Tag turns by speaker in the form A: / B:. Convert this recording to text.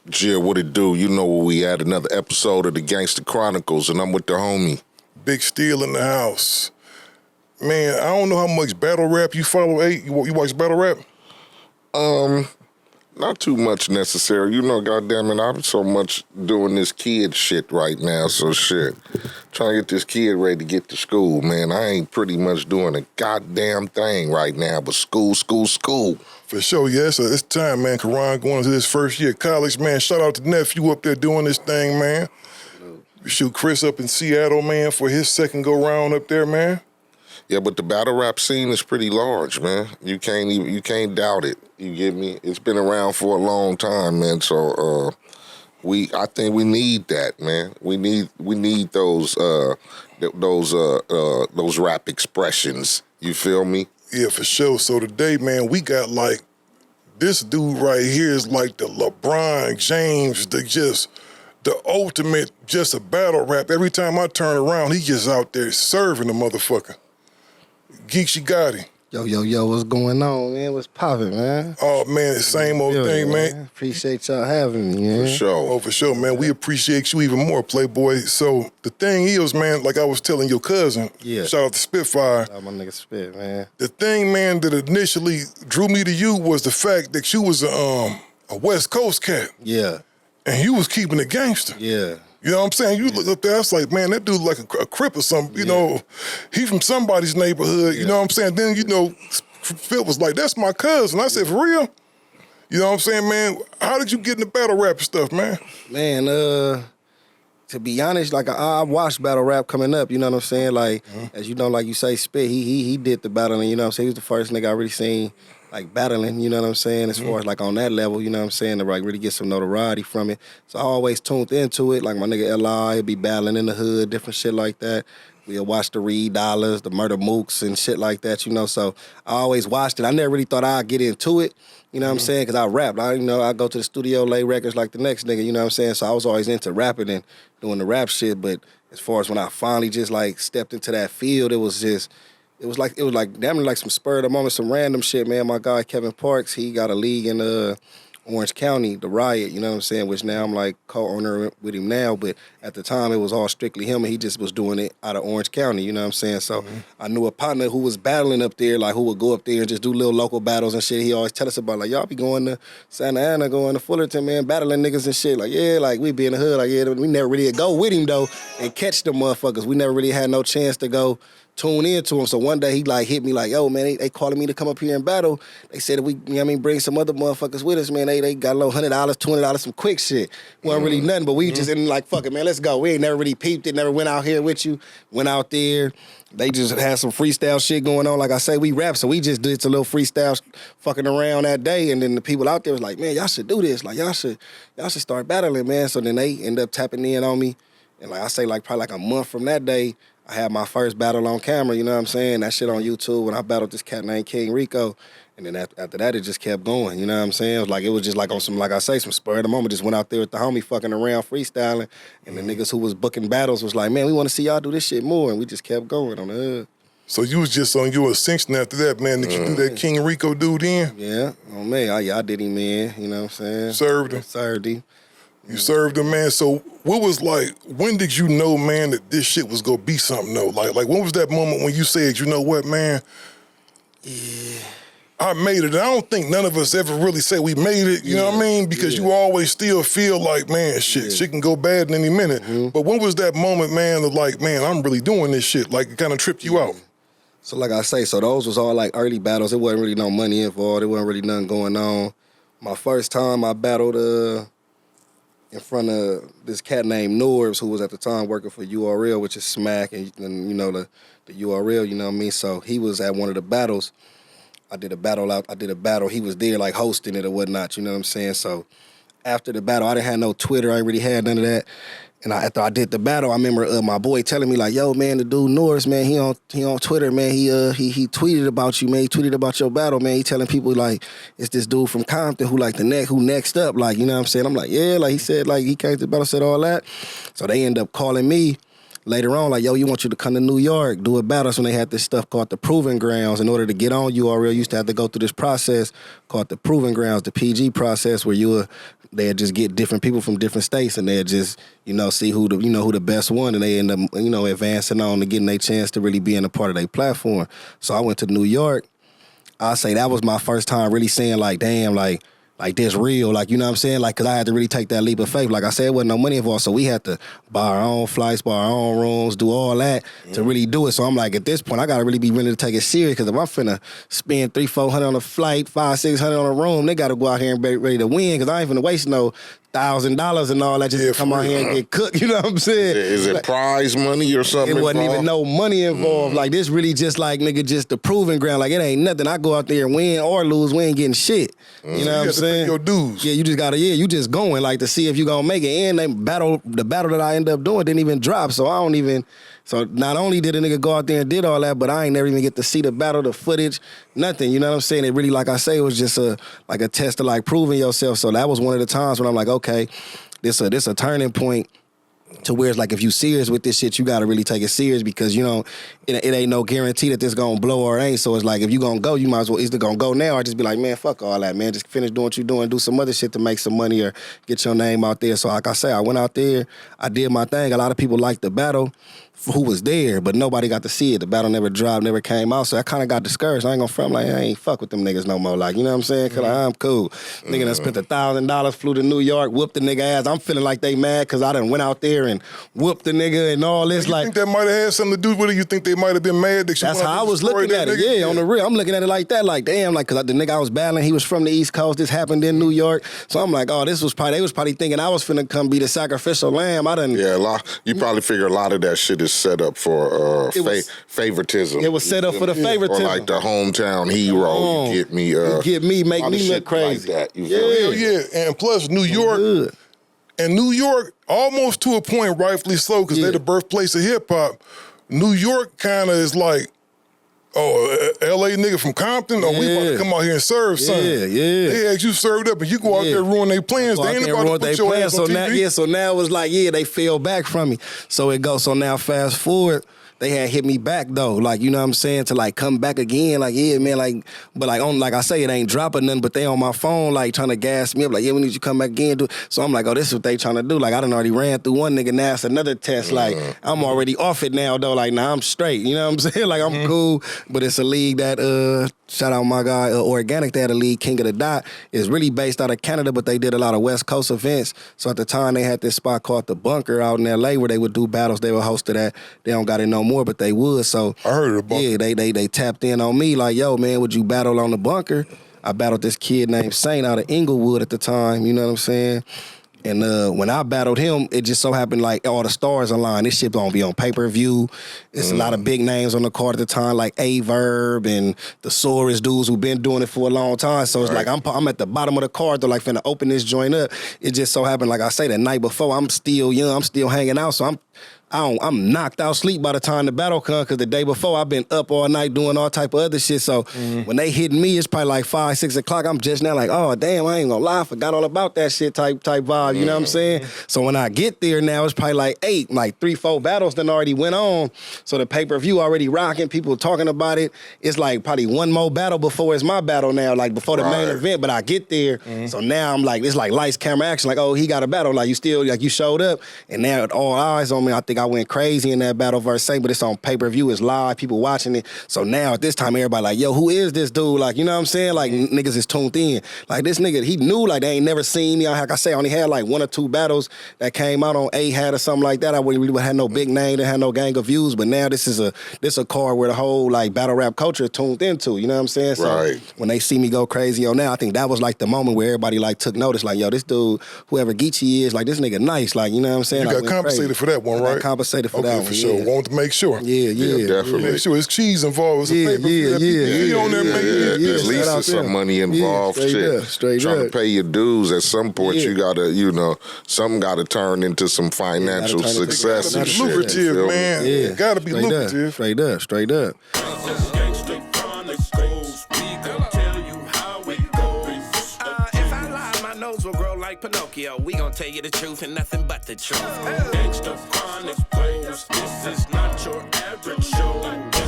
A: Jill, what it do? You know where we at, another episode of the Gangster Chronicles, and I'm with the homie.
B: Big Steel in the house. Man, I don't know how much battle rap you follow, You watch battle rap?
A: Not too much necessary. You know, goddamn it, I'm so much doing this kid shit right now, so shit. Trying to get this kid ready to get to school, man. I ain't pretty much doing a goddamn thing right now, but school.
B: For sure, yeah. So it's time, man. Karan going into his first year of college, man. Shout out to nephew up there doing this thing, man. Shoot Chris up in Seattle, man, for his second go-round up there, man.
A: Yeah, but the battle rap scene is pretty large, man. You can't doubt it. You get me? It's been around for a long time, man. So I think we need that, man. We need those rap expressions. You feel me?
B: Yeah, for sure. So today, man, we got like this dude right here is like the LeBron James, the ultimate, just a battle rap. Every time I turn around, he just out there serving the motherfucker. Geechi Gotti.
C: Yo, what's going on, man? What's poppin', man?
B: Oh, man, the same old thing, man.
C: Appreciate y'all having me, man.
A: For sure.
B: Oh, for sure, man. We appreciate you even more, Playboy. So the thing is, man, like I was telling your cousin, shout out to Spitfire.
C: Shout out my nigga Spit, man.
B: The thing, man, that initially drew me to you was the fact that you was a West Coast cat.
C: Yeah.
B: And you was keeping it gangster.
C: Yeah.
B: You know what I'm saying? You look up there, it's like, man, that dude like a Crip or something. You know, he from somebody's neighborhood. You know what I'm saying? Then, you know, Phil was like, that's my cousin. I said, for real? You know what I'm saying, man? How did you get in the battle rap stuff, man?
C: Man, to be honest, like I watched battle rap coming up, you know what I'm saying? Like, as you know, like you say, Spit, he did the battling, you know what I'm saying? He was the first nigga I really seen like battling, you know what I'm saying, as far as like on that level, you know what I'm saying, to like really get some notoriety from it. So I always tuned into it, like my nigga L.I., he'd be battling in the hood, different shit like that. We'll watch the Reed Dollars, the Murder Mooks and shit like that, you know, so I always watched it. I never really thought I'd get into it, you know what I'm saying, because I rapped. I go to the studio, lay records like the next nigga, you know what I'm saying, so I was always into rapping and doing the rap shit, but as far as when I finally just like stepped into that field, it was like damn near like some spur of the moment, some random shit, man. My guy Kevin Parks, he got a league in Orange County, the Riot, you know what I'm saying, which now I'm like co-owner with him now, but at the time it was all strictly him and he just was doing it out of Orange County, you know what I'm saying? So I knew a partner who was battling up there, like who would go up there and just do little local battles and shit. He always tell us about like, y'all be going to Santa Ana, going to Fullerton, man, battling niggas and shit. Like, yeah, like we be in the hood, like yeah, we never really go with him though and catch them motherfuckers. We never really had no chance to go tune into him. So one day he like hit me like, yo, man, they calling me to come up here and battle. They said if we, you know what I mean, bring some other motherfuckers with us, man. They got a little $100, $20, some quick shit. Wasn't really nothing, but we just in like, fuck it, man, let's go. We ain't never really peeped it, never went out here with you. Went out there. They just had some freestyle shit going on. Like I say, we rap, so we just did some little freestyle fucking around that day. And then the people out there was like, man, y'all should do this. Like, y'all should start battling, man. So then they end up tapping in on me. And like I say, like probably like a month from that day, I had my first battle on camera, you know what I'm saying? That shit on YouTube when I battled this cat named King Rico. And then after that, it just kept going, you know what I'm saying? It was just like on some, like I say, some spur of the moment. Just went out there with the homie fucking around, freestyling. And the niggas who was booking battles was like, man, we want to see y'all do this shit more. And we just kept going on the hood.
B: So you was just on your ascension after that, man. Did you do that King Rico dude in?
C: Yeah, on me. I did him in, you know what I'm saying?
B: Served him?
C: Served him.
B: You served him, man. So what was like, when did you know, man, that this shit was gonna be something though? Like when was that moment when you said, you know what, man?
C: Yeah.
B: I made it. I don't think none of us ever really say we made it, you know what I mean? Because you always still feel like, man, shit can go bad in any minute. But when was that moment, man, of like, man, I'm really doing this shit? Like it kind of tripped you out.
C: So like I say, so those was all like early battles. It wasn't really no money involved. There wasn't really nothing going on. My first time I battled in front of this cat named Norbs, who was at the time working for URL, which is Smack, and you know, the URL, you know what I mean? So he was at one of the battles. I did a battle. He was there like hosting it or whatnot, you know what I'm saying? So after the battle, I didn't have no Twitter. I ain't really had none of that. And after I did the battle, I remember my boy telling me like, "Yo, man, the dude Norris, man, he on Twitter, man. He tweeted about you, man. He tweeted about your battle, man. He telling people like it's this dude from Compton who next up, like, you know what I'm saying? I'm like, yeah, like he said, like he came to the battle, said all that. So they end up calling me later on, like, yo, you want you to come to New York, do a battle. That's when they had this stuff called the Proving Grounds. In order to get on URL, you used to have to go through this process called the Proving Grounds, the PG process, where they'd just get different people from different states, and they'd just, see who the best one, and they end up, advancing on to getting their chance to really being a part of their platform. So I went to New York. I say that was my first time really saying, like, damn, like this real, like, you know what I'm saying? Like, because I had to really take that leap of faith. Like I said, there wasn't no money involved, so we had to buy our own flights, buy our own rooms, do all that to really do it. So I'm like, at this point, I got to really be willing to take it serious, because if I'm finna spend $300-400 on a flight, $500-600 on a room, they got to go out here and be ready to win, because I ain't finna waste no $1,000 and all that just to come out here and get cooked. You know what I'm saying?
A: Is it prize money or something?
C: It wasn't
A: involved?
C: even no money involved. Like, this really just like, nigga, just the proving ground. Like, it ain't nothing. I go out there and win or lose. We ain't getting shit. You know what I'm saying?
B: Pay your dues.
C: Yeah, you just gotta. Yeah, you just going like to see if you gonna make it. And the battle that I end up doing didn't even drop. So I don't even. So not only did a nigga go out there and did all that, but I ain't never even get to see the battle, the footage, nothing. You know what I'm saying? It really, like I say, it was just a test of like proving yourself. So that was one of the times when I'm like, okay, this a turning point. To where it's like, if you serious with this shit, you gotta really take it serious, because it ain't no guarantee that this gonna blow or ain't. So it's like, if you gonna go, you might as well either gonna go now or just be like, man, fuck all that, man. Just finish doing what you doing, do some other shit to make some money or get your name out there. So like I say, I went out there, I did my thing. A lot of people liked the battle who was there, but nobody got to see it. The battle never dropped, never came out. So I kind of got discouraged. I ain't gonna front, like, I ain't fuck with them niggas no more. Like, you know what I'm saying? Cause I'm cool. Nigga done spent $1,000, flew to New York, whooped the nigga ass. I'm feeling like they mad because I done went out there and whooped the nigga and all this.
B: You
C: like,
B: think that might have had something to do with it? You think they might have been mad that you
C: that's how I was looking at it. Yeah, on the real. I'm looking at it like that. Like, damn, like, cause the nigga I was battling, he was from the East Coast. This happened in New York. So I'm like, oh, they was probably thinking I was finna come be the sacrificial lamb.
A: Yeah, you probably figure a lot of that shit is set up for favoritism.
C: It was set up for the favoritism.
A: Or like the hometown hero. You get me,
C: make me look crazy.
A: Like that,
B: yeah. And plus New York, and New York, almost to a point, rightfully so, because they're the birthplace of hip hop. New York kind of is like, oh, L.A. nigga from Compton, we about to come out here and serve something.
C: Yeah.
B: They ask you served up, and you go out there and ruin their plans. They ain't about to put your ass on TV.
C: So now it was like, they fell back from me. So it goes. So now fast forward, they had hit me back though, like, you know what I'm saying, to like come back again, like, yeah, man, like, but like on, like I say, it ain't dropping nothing, but they on my phone, like, trying to gas me up, like, yeah, we need you to come back again. So I'm like, oh, this is what they trying to do. Like, I done already ran through one nigga, now it's another test. Like, I'm already off it now though. Like, nah, I'm straight. You know what I'm saying? Like, I'm cool, but it's a league that, shout out my guy, Organic, they had a league, King of the Dot. It's really based out of Canada, but they did a lot of West Coast events. So at the time, they had this spot called The Bunker out in L.A. where they would do battles. They would host that. They don't got it no more, but they would. So
B: I heard of The Bunker.
C: Yeah, they tapped in on me like, yo, man, would you battle on The Bunker? I battled this kid named Saint out of Inglewood at the time, you know what I'm saying? And when I battled him, it just so happened like all the stars aligned. This shit gonna be on pay-per-view. It's a lot of big names on the card at the time, like A-Verb and the Saurus dudes who've been doing it for a long time. So it's like I'm at the bottom of the card, though, like finna open this joint up. It just so happened, like I say, the night before, I'm still young, I'm still hanging out, so I'm knocked out sleep by the time the battle comes, because the day before I've been up all night doing all type of other shit. So when they hitting me, it's probably like 5, 6 o'clock. I'm just now like, oh damn, I ain't gonna lie, I forgot all about that shit type vibe. You know what I'm saying? So when I get there now, it's probably like 8, like 3, 4 battles done already went on. So the pay-per-view already rocking, people talking about it. It's like probably one more battle before it's my battle now, like before the main event. But I get there, so now I'm like, it's like lights, camera, action. Like, oh, he got a battle. Like, you still, like, you showed up, and now all eyes on me. I think I went crazy in that battle versus Saint, but it's on pay-per-view, it's live, people watching it. So now at this time, everybody like, yo, who is this dude? Like, you know what I'm saying? Like, niggas is tuned in. Like, this nigga, he knew, like, they ain't never seen me. Like I say, I only had like 1 or 2 battles that came out on A-Hat or something like that. I wouldn't really had no big name, didn't have no gang of views, but now this is a card where the whole, like, battle rap culture tuned into, you know what I'm saying? So when they see me go crazy on now, I think that was like the moment where everybody like took notice, like, yo, this dude, whoever Geechi is, like, this nigga nice, like, you know what I'm saying?
B: You
C: like,
B: got compensated for that one, right?
C: I got compensated for that one.
B: For sure. Want to make sure.
C: Yeah,
A: definitely.
B: Make sure it's cheese involved. It's a paper. On there,
A: at least there's some money involved.
C: Straight
A: Trying
C: up.
A: to pay your dues. At some point, you gotta, something gotta turn into some financial success.
B: It's lucrative, man. It gotta be lucrative.
C: Straight up.
D: apples will grow like Pinocchio. We gon' tell you the truth and nothing but the truth.
E: Extra chronic players, this is not your average show.